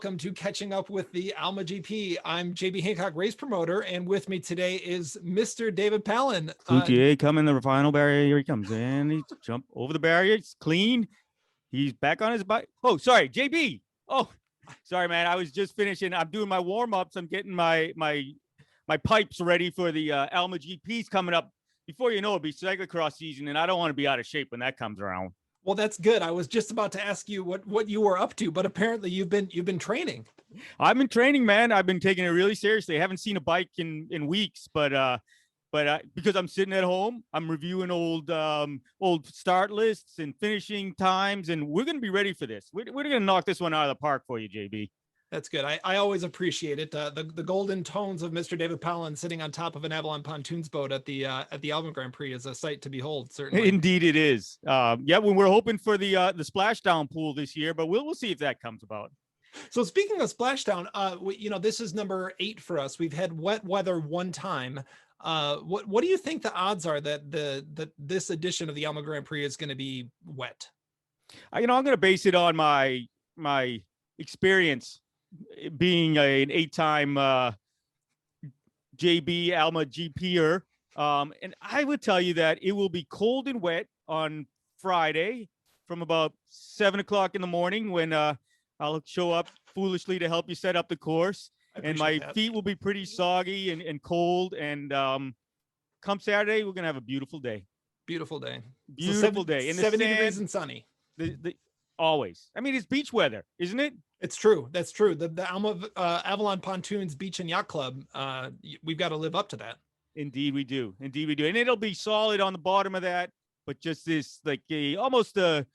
welcome to Catching Up with the Alma GP. I'm JB Hancock, race promoter, and with me today is Mr. David Palan. Cloutier coming the final barrier. Here he comes in. He jump over the barrier. It's clean. He's back on his bike. Oh, sorry, JB. Oh, sorry, man. I was just finishing. I'm doing my warm ups. I'm getting my pipes ready for the Alma GPs coming up. Before you know it, it'll be cyclocross season, and I don't want to be out of shape when that comes around. Well, that's good. I was just about to ask you what you were up to, but apparently you've been training. I've been training, man. I've been taking it really seriously. I haven't seen a bike in weeks, but because I'm sitting at home, I'm reviewing old start lists and finishing times, and we're going to be ready for this. We're going to knock this one out of the park for you, JB. That's good. I always appreciate it. The golden tones of Mr. David Palan sitting on top of an Avalon Pontoons boat at the Alma Grand Prix is a sight to behold. Certainly, indeed, it is. Yeah, when we're hoping for the splashdown pool this year, but we'll see if that comes about. So speaking of splashdown, this is number 8 for us. We've had wet weather one time. What do you think the odds are that this edition of the Alma Grand Prix is going to be wet? I'm going to base it on my experience being an 8-time JB Alma GPer. And I would tell you that it will be cold and wet on Friday from about 7 o'clock in the morning when I'll show up foolishly to help you set up the course. And my feet will be pretty soggy and cold. And come Saturday, we're going to have a beautiful day. Beautiful day. Beautiful day. In 70 degrees and sunny. Always. I mean, it's beach weather, isn't it? It's true. That's true. The Alma Avalon Pontoons Beach and Yacht Club, we've got to live up to that. Indeed we do. Indeed we do. And it'll be solid on the bottom of that, but just this almost a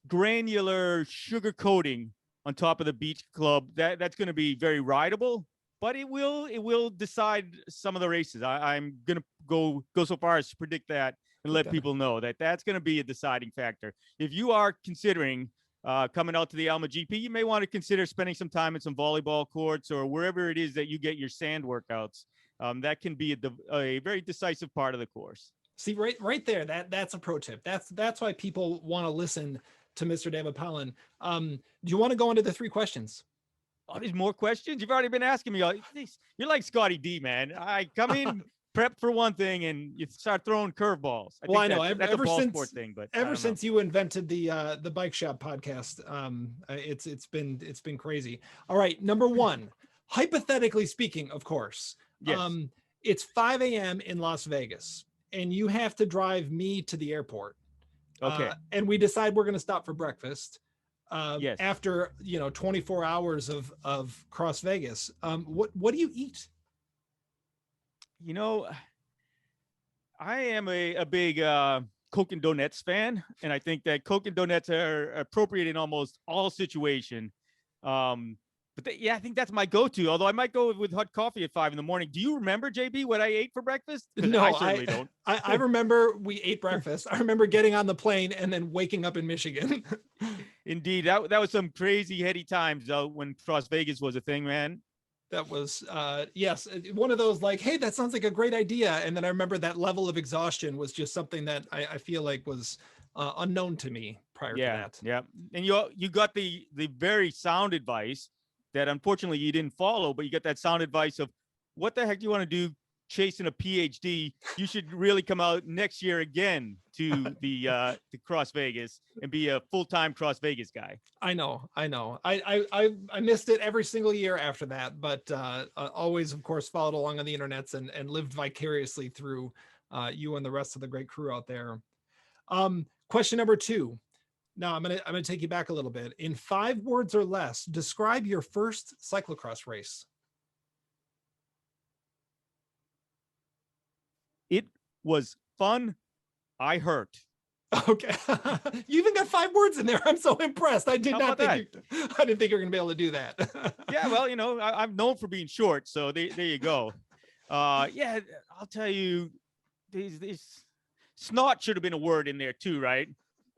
granular sugar coating on top of the beach club. That's going to be very rideable, but it will decide some of the races. I'm going to go so far as to predict that and let people know that that's going to be a deciding factor. If you are considering coming out to the Alma GP, you may want to consider spending some time in some volleyball courts or wherever it is that you get your sand workouts. That can be a very decisive part of the course. See, right there, that's a pro tip. That's why people want to listen to Mr. David Palan. Do you want to go into the 3 questions? Oh, there's more questions? You've already been asking me. You're like Scotty D, man. I come in, prep for one thing, and you start throwing curveballs. I know. That's a ball sport thing, but ever since you invented the Bike Shop podcast, it's been crazy. All right, number 1, hypothetically speaking, of course. Yes. It's 5 a.m. in Las Vegas, and you have to drive me to the airport. Okay. And we decide we're going to stop for breakfast. Yes. After 24 hours of Cross Vegas. What do you eat? I am a big Coke and Donettes fan, and I think that Coke and Donettes are appropriate in almost all situation. I think that's my go-to, although I might go with hot coffee at 5 in the morning. Do you remember, JB, what I ate for breakfast? No, I certainly don't. I remember we ate breakfast. I remember getting on the plane and then waking up in Michigan. Indeed. That was some crazy heady times when Cross Vegas was a thing, man. That was, yes, one of those like, hey, that sounds like a great idea. And then I remember that level of exhaustion was just something that I feel like was unknown to me prior to that. Yeah. And you got the very sound advice that unfortunately you didn't follow, but you got that sound advice of what the heck do you want to do chasing a PhD? You should really come out next year again to the Cross Vegas and be a full-time Cross Vegas guy. I know. I missed it every single year after that, but always, of course, followed along on the internets and lived vicariously through you and the rest of the great crew out there. Question number 2. Now I'm gonna take you back a little bit. In 5 words or less, describe your first cyclocross race. It was fun. I hurt. Okay, you even got 5 words in there. I'm so impressed. I didn't think you were gonna be able to do that. Yeah, well, I'm known for being short, so there you go. Yeah, I'll tell you, this snot should have been a word in there too, right?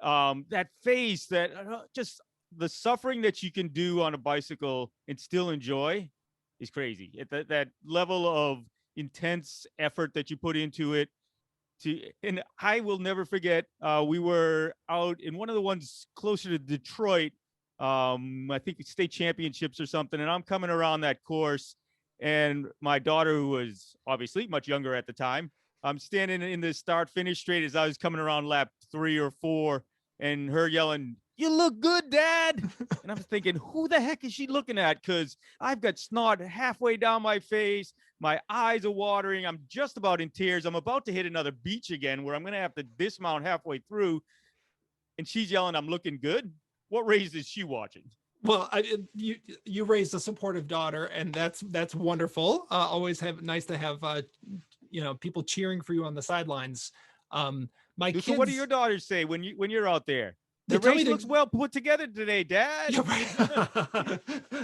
That phase, that just the suffering that you can do on a bicycle and still enjoy is crazy. That level of intense effort that you put into it. And I will never forget, we were out in one of the ones closer to Detroit I think state championships or something. And I'm coming around that course, and my daughter, who was obviously much younger at the time, I'm standing in the start finish straight as I was coming around lap 3 or 4, and her yelling, "You look good, Dad." And I'm thinking, who the heck is she looking at? Because I've got snot halfway down my face. My eyes are watering. I'm just about in tears. I'm about to hit another beach again where I'm going to have to dismount halfway through. And she's yelling, "I'm looking good." What race is she watching? Well, you raised a supportive daughter, and that's wonderful. Always nice to have people cheering for you on the sidelines. My So what do kids, your daughters say when you're out there? they The tell me race to. looks well put together today, Dad. Yeah, right.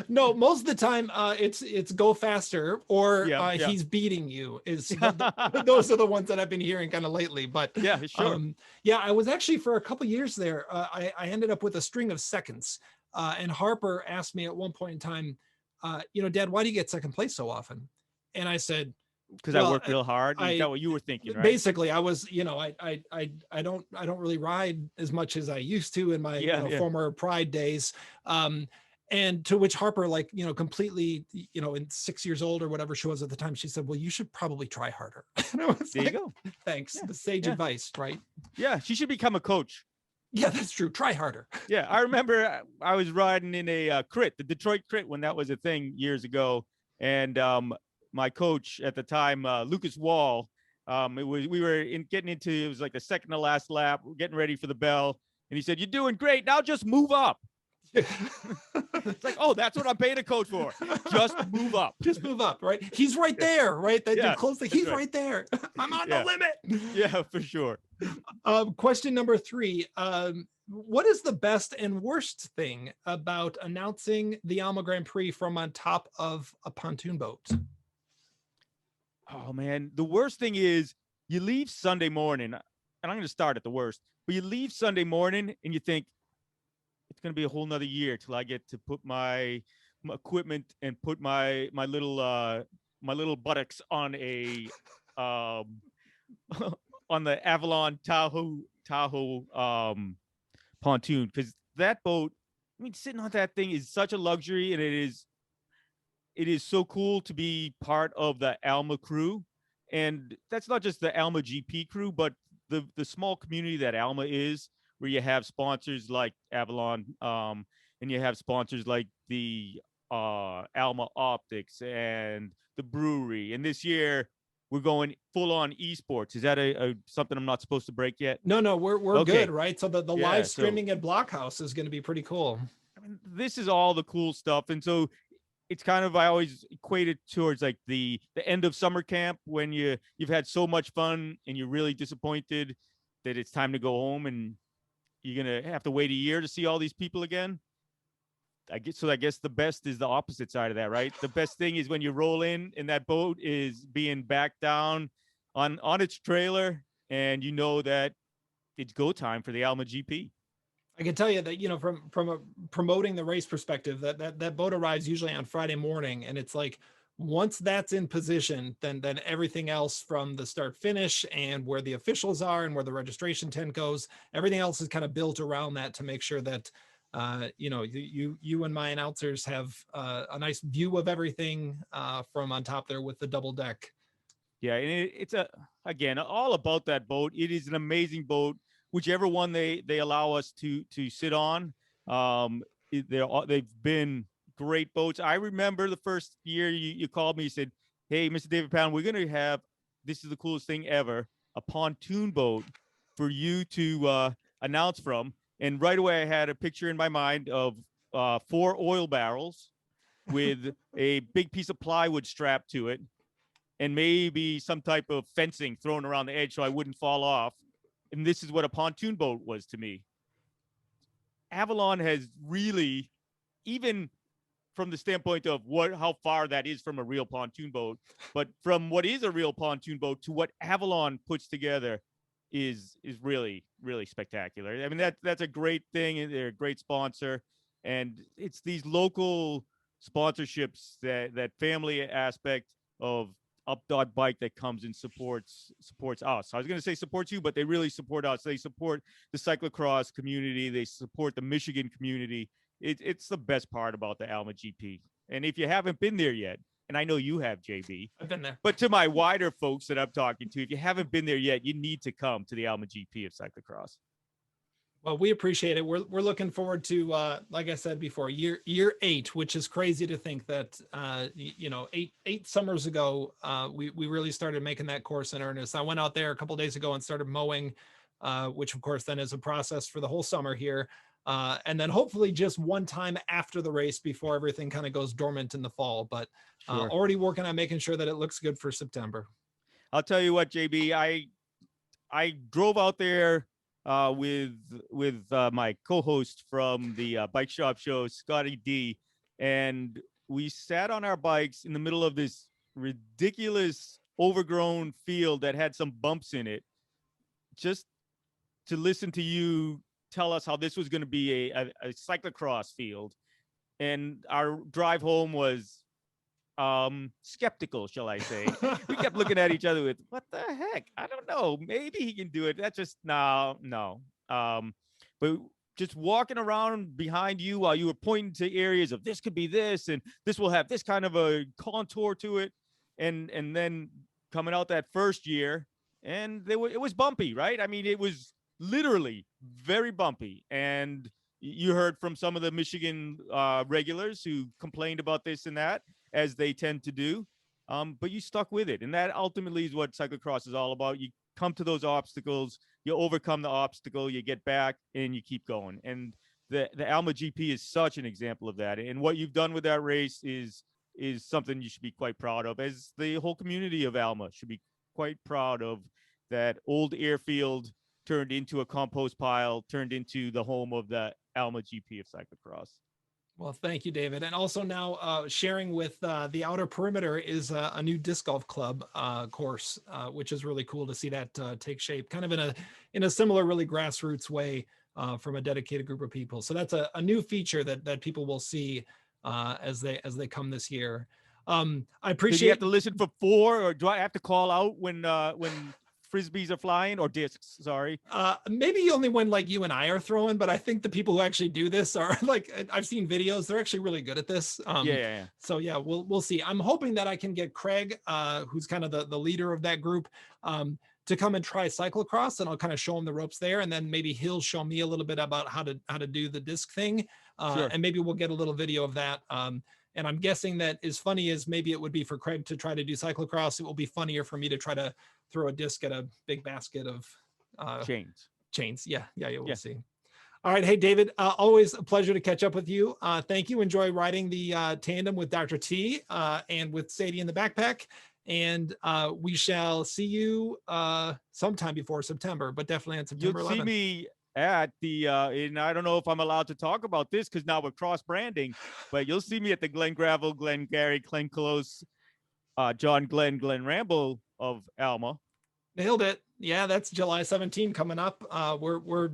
No, most of the time it's go faster or Yeah, yeah. he's beating you. Those are the ones that I've been hearing kind of lately. But Yeah, sure. yeah, I was actually for a couple years there. I ended up with a string of seconds, and Harper asked me at one point in time, Dad, why do you get second place so often? And I said, Because I well, work real hard. Is I that what you were thinking, right? basically I was, I don't really ride as much as I used to in my Yeah, yeah. former Pride days. And to which Harper, like, completely, in 6 years old or whatever she was at the time, she said, well, you should probably try harder. And I was There like, you go. thanks. Yeah, The sage yeah. advice, right? Yeah, she should become a coach. Yeah, that's true. Try harder. Yeah, I remember I was riding in a crit, the Detroit crit, when that was a thing years ago, and my coach at the time, Lucas Wall, we were getting into, it was like the second to last lap, we're getting ready for the bell, and he said, "You're doing great. Now just move up." It's like, oh, that's what I'm paying a coach for. Just move up. Just move up, right? He's right there, right? That Yeah, you're close to, that's he's right. there. I'm on Yeah, the limit. yeah, for sure. Question number 3. What is the best and worst thing about announcing the Alma Grand Prix from on top of a pontoon boat? Oh man, the worst thing is you leave Sunday morning, and I'm going to start at the worst, but you leave Sunday morning and you think it's going to be a whole nother year till I get to put my equipment and put my little buttocks on a um on the Avalon Tahoe pontoon, because that boat, I mean, sitting on that thing is such a luxury, and it is so cool to be part of the Alma crew. And that's not just the Alma GP crew, but the small community that Alma is, where you have sponsors like Avalon, and you have sponsors like the Alma Optics and the brewery. And this year we're going full on esports. Is that a something I'm not supposed to break yet? No, we're Okay. good, right? So the Yeah. live So streaming at Blockhouse is going to be pretty cool. I mean, this is all the cool stuff. And so it's kind of, I always equate it towards like the end of summer camp, when you've had so much fun and you're really disappointed that it's time to go home, and you're gonna have to wait a year to see all these people again. I guess the best is the opposite side of that, right? The best thing is when you roll in and that boat is being back down on its trailer, and you know that it's go time for the Alma GP. I can tell you that, from a promoting the race perspective, that boat arrives usually on Friday morning, and it's like, once that's in position, then everything else from the start finish and where the officials are and where the registration tent goes, everything else is kind of built around that to make sure that you and my announcers have a nice view of everything from on top there with the double deck. Yeah, and it's again all about that boat. It is an amazing boat, whichever one they allow us to sit on. They've been great boats. I remember the first year you called me, you said, "Hey, Mr. David Pound, we're going to have, this is the coolest thing ever, a pontoon boat for you to announce from." And right away I had a picture in my mind of 4 oil barrels with a big piece of plywood strapped to it, and maybe some type of fencing thrown around the edge so I wouldn't fall off. And this is what a pontoon boat was to me. Avalon has really, even from the standpoint of how far that is from a real pontoon boat, but from what is a real pontoon boat to what Avalon puts together is really, really spectacular. I mean, that's a great thing, and they're a great sponsor, and it's these local sponsorships, that family aspect of Up Bike that comes and supports us. I was going to say supports you, but they really support us. They support the cyclocross community. They support the Michigan community, it's the best part about the Alma GP. And if you haven't been there yet, and I know you have, JB, I've been there. but to my wider folks that I'm talking to, if you haven't been there yet, you need to come to the Alma GP of cyclocross. Well, we appreciate it. We're looking forward to, like I said before, year 8, which is crazy to think that, eight summers ago, we really started making that course in earnest. I went out there a couple of days ago and started mowing, which of course then is a process for the whole summer here. And then hopefully just one time after the race before everything kind of goes dormant in the fall, but Sure. already working on making sure that it looks good for September. I'll tell you what, JB, I drove out there with my co-host from the Bike Shop Show, Scotty D, and we sat on our bikes in the middle of this ridiculous overgrown field that had some bumps in it, just to listen to you tell us how this was going to be a cyclocross field. And our drive home was skeptical, shall I say. We kept looking at each other with, what the heck? I don't know. Maybe he can do it. That's just no. But just walking around behind you while you were pointing to areas of this could be this, and this will have this kind of a contour to it. And then coming out that first year, and it was bumpy, right? I mean, it was literally very bumpy. And you heard from some of the Michigan regulars who complained about this and that, as they tend to do. But you stuck with it. And that ultimately is what cyclocross is all about. You come to those obstacles, you overcome the obstacle, you get back, and you keep going. And the Alma GP is such an example of that. And what you've done with that race is something you should be quite proud of, as the whole community of Alma should be quite proud of. That old airfield turned into a compost pile, turned into the home of the Alma GP of cyclocross. Well, thank you, David. And also now sharing with the Outer Perimeter is a new disc golf club course, which is really cool to see that take shape, kind of in a similar, really grassroots way from a dedicated group of people. So that's a new feature that people will see as they come this year. I appreciate. Do you have to listen for 4, or do I have to call out when frisbees are flying, or discs? Sorry. Maybe only when like you and I are throwing, but I think the people who actually do this are like, I've seen videos. They're actually really good at this. Yeah. So yeah, we'll see. I'm hoping that I can get Craig, who's kind of the leader of that group, to come and try cyclocross, and I'll kind of show him the ropes there, and then maybe he'll show me a little bit about how to do the disc thing, Sure. And maybe we'll get a little video of that. And I'm guessing that as funny as maybe it would be for Craig to try to do cyclocross, it will be funnier for me to try to throw a disc at a big basket of chains. Yeah. We'll see. All right. Hey, David, always a pleasure to catch up with you. Thank you. Enjoy riding the tandem with Dr. T and with Sadie in the backpack. And we shall see you sometime before September, but definitely on September 11th. You'll see me at the and I don't know if I'm allowed to talk about this because now we're cross branding, but you'll see me at the Glen Gravel, Glen Gary, Glen Close, John Glenn, Glen Ramble of Alma. Nailed it. Yeah, that's July 17 coming up. We're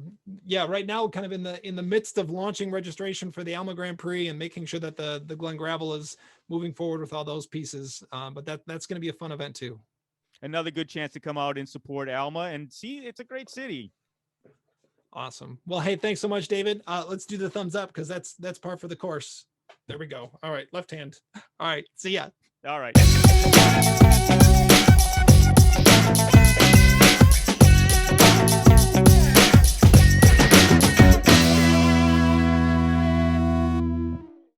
right now kind of in the midst of launching registration for the Alma Grand Prix and making sure that the Glen Gravel is moving forward with all those pieces. But that's going to be a fun event too. Another good chance to come out and support Alma and see it's a great city. Awesome. Well, hey, thanks so much, David. Let's do the thumbs up because that's par for the course. There we go. All right, left hand. All right, see ya. All right.